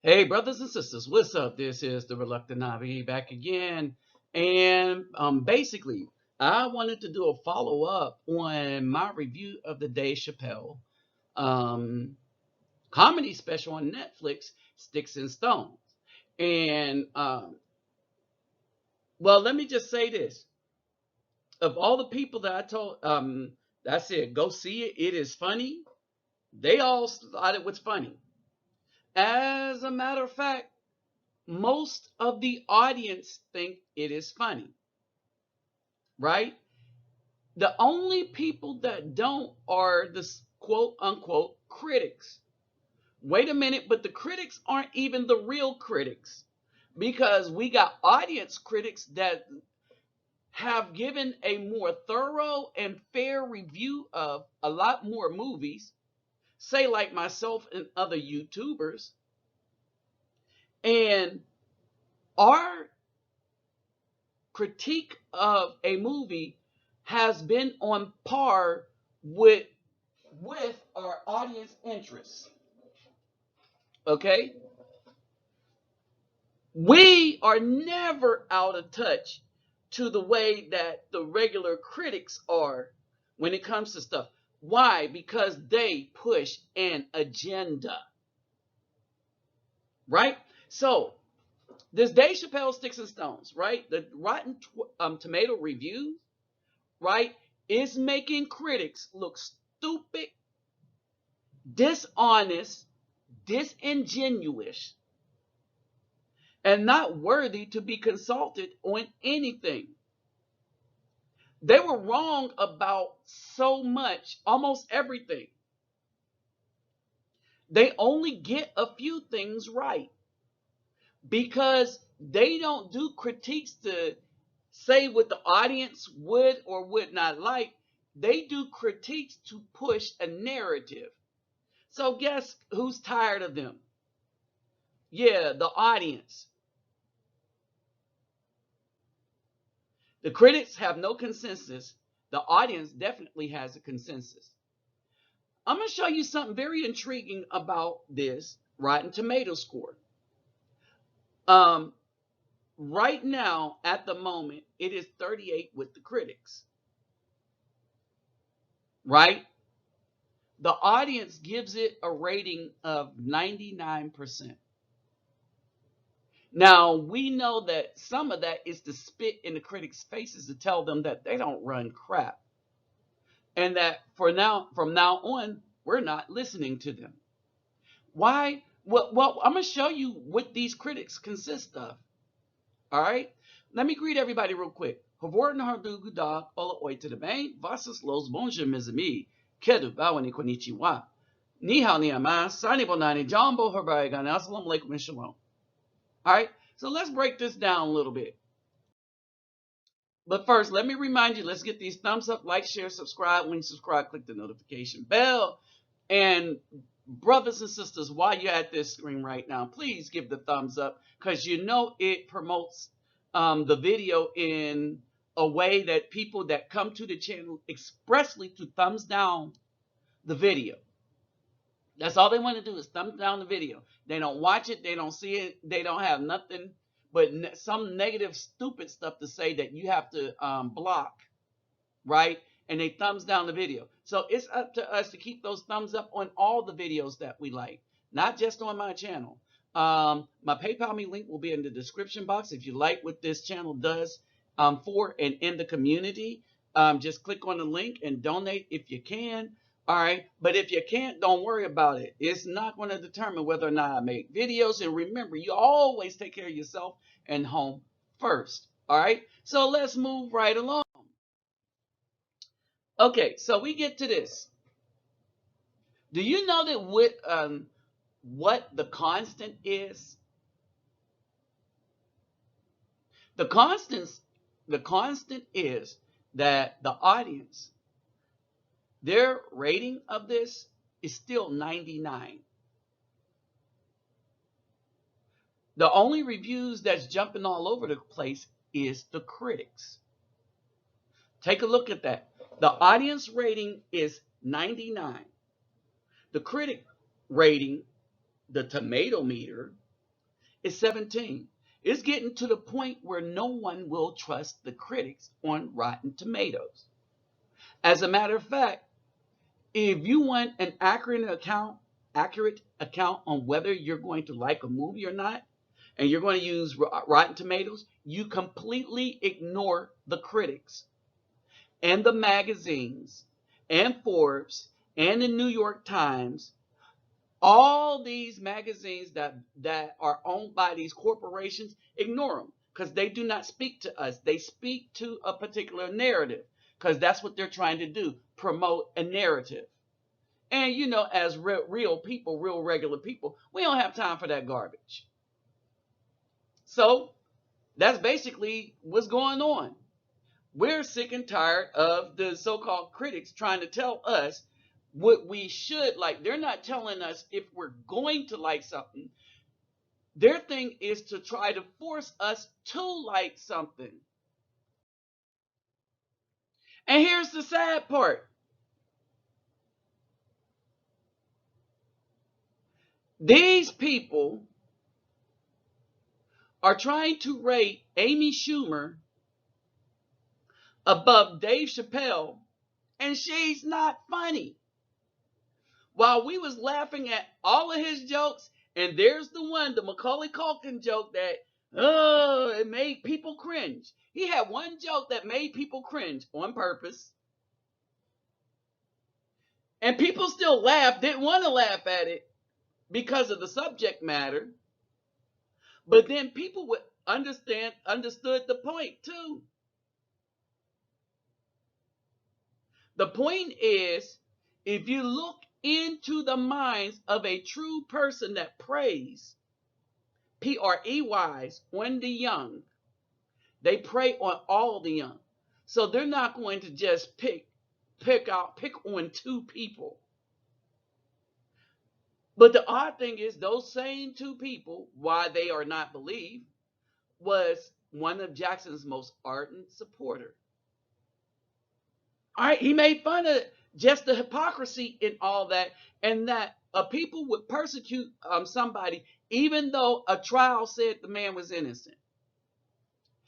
Hey, brothers and sisters, what's up? This is the Reluctant Navi back again. And basically, I wanted to do a follow up on my review of the Dave Chappelle um, comedy special on Netflix, Sticks and Stones. And, well, let me just say this. Of all the people that I told, that I said, go see it, it is funny, they all thought it was funny. As a matter of fact, most of the audience think it is funny, right? The only people that don't are the quote unquote critics. Wait a minute, but the critics aren't even the real critics because we got audience critics that have given a more thorough and fair review of a lot more movies, say like myself and other YouTubers, and our critique of a movie has been on par with our audience interests. Okay? We are never out of touch to the way that the regular critics are when it comes to stuff. Why? Because they push an agenda. Right? So, this Dave Chappelle Sticks and Stones, right? The Rotten Tomato reviews, right, is making critics look stupid, dishonest, disingenuous, and not worthy to be consulted on anything. They were wrong about so much, almost everything. They only get a few things right because they don't do critiques to say what the audience would or would not like. They do critiques to push a narrative. So guess who's tired of them? Yeah, the audience. The critics have no consensus. The audience definitely has a consensus. I'm going to show you something very intriguing about this Rotten Tomato score. Um, right now, at the moment, it is 38 with the critics. Right? The audience gives it a rating of 99%. Now, we know that some of that is to spit in the critics' faces to tell them that they don't run crap. And that from now on, we're not listening to them. Why? Well, I'm going to show you what these critics consist of. All right? Let me greet everybody real quick. Havorten hardugu da, ola oi to the bank, vasas los bonjour mes amis, kedu bawani konnichiwa. Ni hao ni ama, sani bonani, jumbo harai gana, assalamu alaikum and shalom. All right? So let's break this down a little bit. But first, let me remind you, let's get these thumbs up, like, share, subscribe. When you subscribe, click the notification bell. And brothers and sisters, while you're at this screen right now, please give the thumbs up because you know it promotes the video in a way that people that come to the channel expressly to thumbs down the video. That's all they want to do is thumbs down the video. They don't watch it. They don't see it. They don't have nothing but some negative, stupid stuff to say that you have to block, right? And they thumbs down the video. So it's up to us to keep those thumbs up on all the videos that we like, not just on my channel. My PayPal me link will be in the description box. If you like what this channel does for and in the community, just click on the link and donate if you can. All right. But if you can't, don't worry about it. It's not going to determine whether or not I make videos. And remember, you always take care of yourself and home first. All right. So let's move right along. Okay. So we get to this. Do you know that what the constant is? The constant is that the audience, their rating of this is still 99. The only reviews that's jumping all over the place is the critics. Take a look at that. The audience rating is 99. The critic rating, the tomato meter, It's 17. It's getting to the point where no one will trust the critics on Rotten Tomatoes. As a matter of fact, if you want an accurate account on whether you're going to like a movie or not, and you're going to use Rotten Tomatoes, you completely ignore the critics and the magazines and Forbes and the New York Times. All these magazines that are owned by these corporations, ignore them because they do not speak to us. They speak to a particular narrative because that's what they're trying to do, promote a narrative. And as real people, real regular people, we don't have time for that garbage. So that's basically what's going on. We're sick and tired of the so-called critics trying to tell us what we should like. They're not telling us if we're going to like something. Their thing is to try to force us to like something. And here's the sad part. These people are trying to rate Amy Schumer above Dave Chappelle, and she's not funny. While we was laughing at all of his jokes, and there's the one, the Macaulay Culkin joke that, it made people cringe. He had one joke that made people cringe on purpose. And people still laughed, didn't want to laugh at it because of the subject matter. But then people would understood the point too. The point is, if you look into the minds of a true person that preys, P-R-E-Y's, on the young, they prey on all the young. So they're not going to just pick on two people. But the odd thing is, those same two people, why they are not believed, was one of Jackson's most ardent supporters. All right, he made fun of just the hypocrisy in all that, and that people would persecute somebody even though a trial said the man was innocent.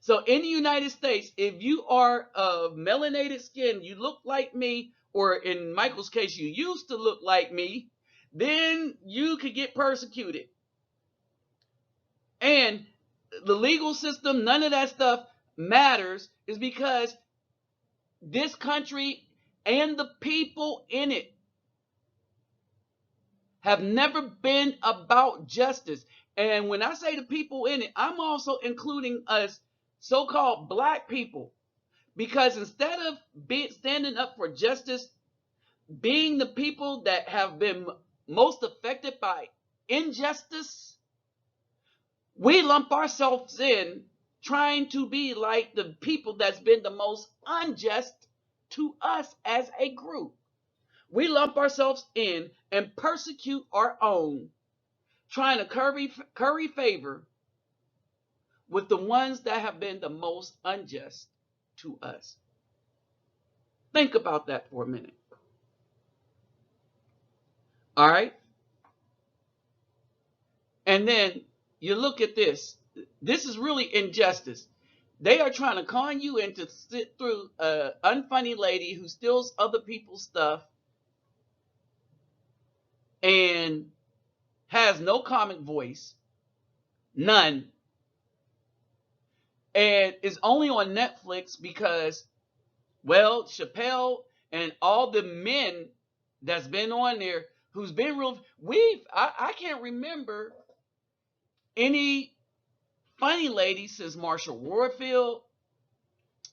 So in the United States, if you are of melanated skin, you look like me, or in Michael's case, you used to look like me, then you could get persecuted. And the legal system, none of that stuff matters, is because this country and the people in it have never been about justice. And when I say the people in it, I'm also including us so-called black people. Because instead of standing up for justice, being the people that have been most affected by injustice, we lump ourselves in trying to be like the people that's been the most unjust to us as a group. We lump ourselves in and persecute our own, trying to curry favor with the ones that have been the most unjust to us. Think about that for a minute. All right? And then you look at this. This is really injustice. They are trying to con you into sit through an unfunny lady who steals other people's stuff and has no comic voice, none, and is only on Netflix because, well, Chappelle and all the men that's been on there who's been real. I can't remember any funny lady since Marsha Warfield,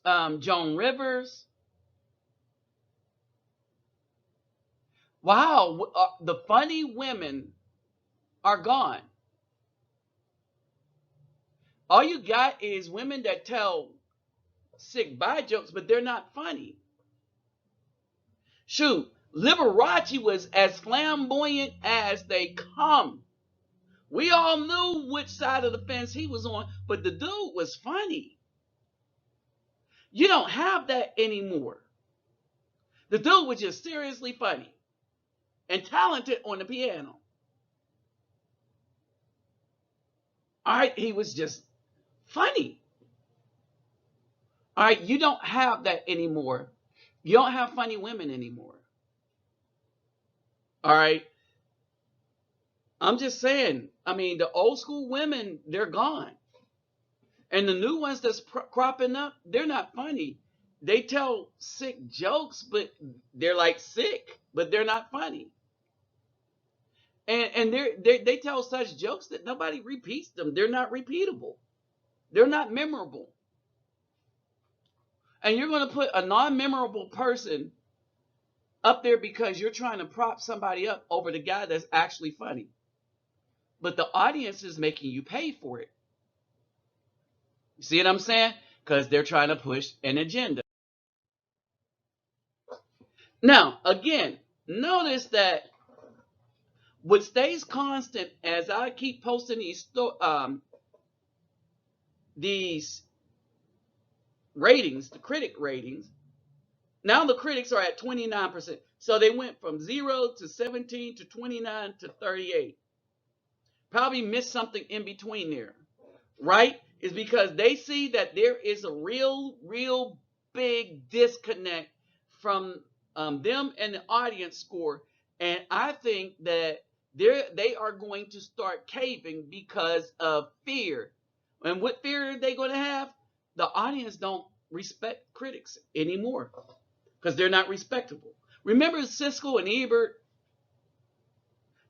Joan Rivers. Wow, the funny women are gone. All you got is women that tell sick bye jokes, but they're not funny. Shoot, Liberace was as flamboyant as they come. We all knew which side of the fence he was on, but the dude was funny. You don't have that anymore. The dude was just seriously funny and talented on the piano. All right, he was just funny. All right, you don't have that anymore. You don't have funny women anymore. All right, I'm just saying. I mean, the old school women, they're gone. And the new ones that's cropping up, they're not funny. They tell sick jokes, but they're like sick, but they're not funny. And they tell such jokes that nobody repeats them. They're not repeatable. They're not memorable. And you're going to put a non-memorable person up there because you're trying to prop somebody up over the guy that's actually funny. But the audience is making you pay for it. You see what I'm saying? Because they're trying to push an agenda. Now, again, notice that what stays constant as I keep posting these ratings, the critic ratings. Now the critics are at 29%. So they went from 0 to 17 to 29 to 38. Probably missed something in between there, right? Is because they see that there is a real big disconnect from them and the audience score. And I think that they are going to start caving because of fear. And what fear are they going to have? The audience don't respect critics anymore because they're not respectable. Remember Siskel and Ebert?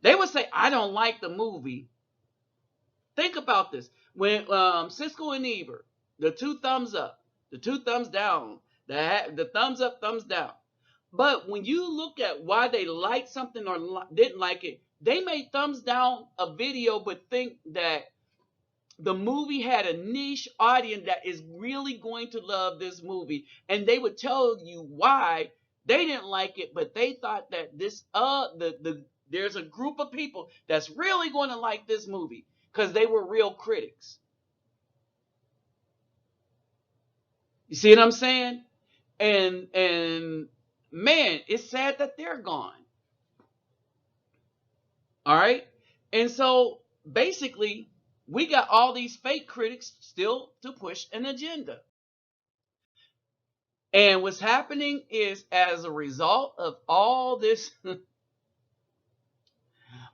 They would say, I don't like the movie. Think about this. When Siskel and Ebert, the two thumbs up, the two thumbs down, the thumbs up, thumbs down. But when you look at why they liked something or didn't like it, they may thumbs down a video but think that the movie had a niche audience that is really going to love this movie. And they would tell you why they didn't like it, but they thought that there's a group of people that's really going to like this movie because they were real critics. You see what I'm saying? And man, it's sad that they're gone. All right? And so basically, we got all these fake critics still to push an agenda. And what's happening is as a result of all this,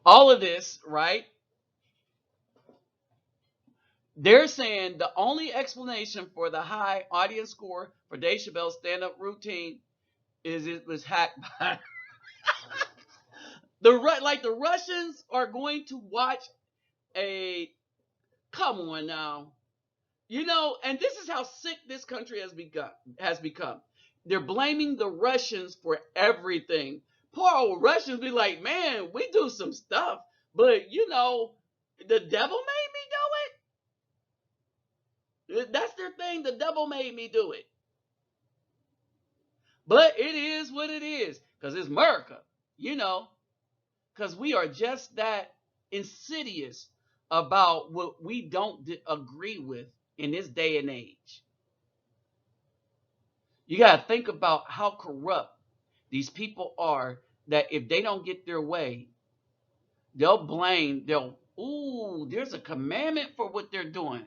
all of this, right? They're saying the only explanation for the high audience score for Dave Chappelle's stand-up routine is it was hacked by the Russians are going to watch a come on now. You know, and this is how sick this country has become. They're blaming the Russians for everything. Poor old Russians be like, man, we do some stuff, but you know, the devil made me do it. That's their thing. The devil made me do it. But it is what it is, because it's America, you know, because we are just that insidious about what we don't agree with in this day and age. You got to think about how corrupt these people are, that if they don't get their way, ooh, there's a commandment for what they're doing.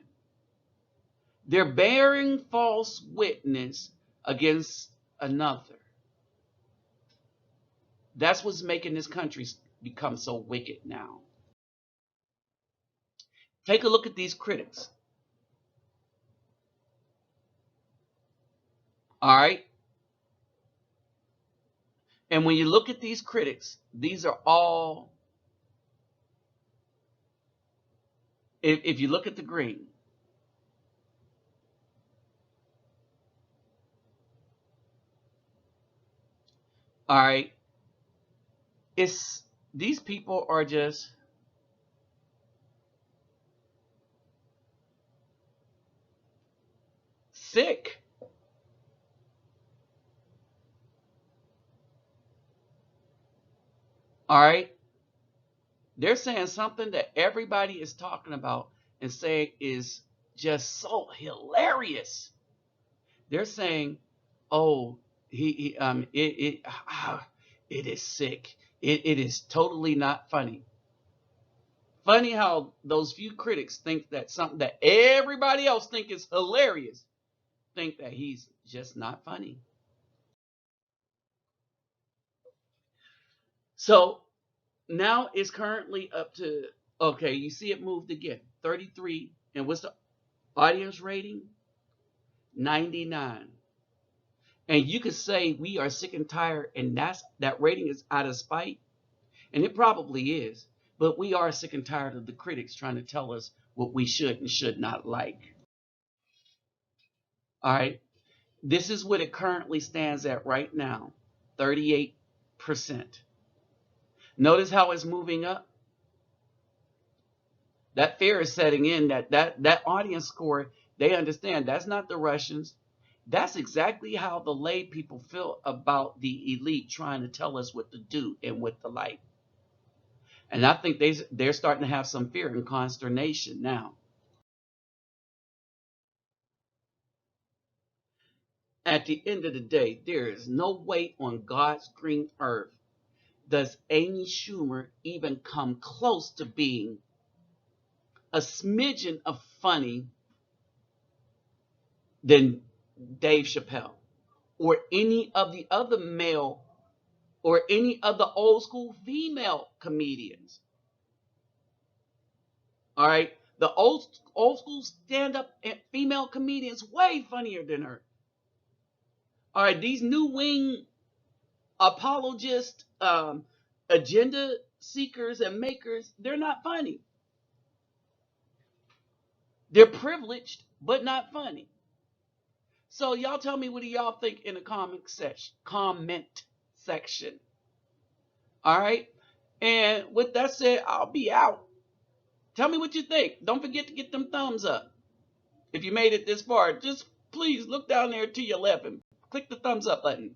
They're bearing false witness against another. That's what's making this country become so wicked now. Take a look at these critics. All right. And when you look at these critics, these are all, if you look at the green, all right, these people are just sick. All right. They're saying something that everybody is talking about and saying is just so hilarious. They're saying, "Oh, it is sick. It is totally not funny." funny how those few critics think that something that everybody else think is hilarious, think that he's just not funny. So now it's currently up to, okay, you see it moved again, 33. And what's the audience rating? 99. And you could say we are sick and tired, and that rating is out of spite, and it probably is. But we are sick and tired of the critics trying to tell us what we should and should not like. All right. This is what it currently stands at right now, 38%. Notice how it's moving up. That fear is setting in, that audience score, they understand that's not the Russians. That's exactly how the lay people feel about the elite trying to tell us what to do and what to like. And I think they're starting to have some fear and consternation now. At the end of the day, there is no way on God's green earth does Amy Schumer even come close to being a smidgen of funny than Dave Chappelle or any of the other male or any of the old school female comedians. All right. The old school stand up female comedians way funnier than her. All right. These new wing apologists, agenda seekers and makers, they're not funny. They're privileged, but not funny. So y'all tell me, what do y'all think in the comment section? All right. And with that said, I'll be out. Tell me what you think. Don't forget to get them thumbs up. If you made it this far, just please look down there to your left and click the thumbs up button.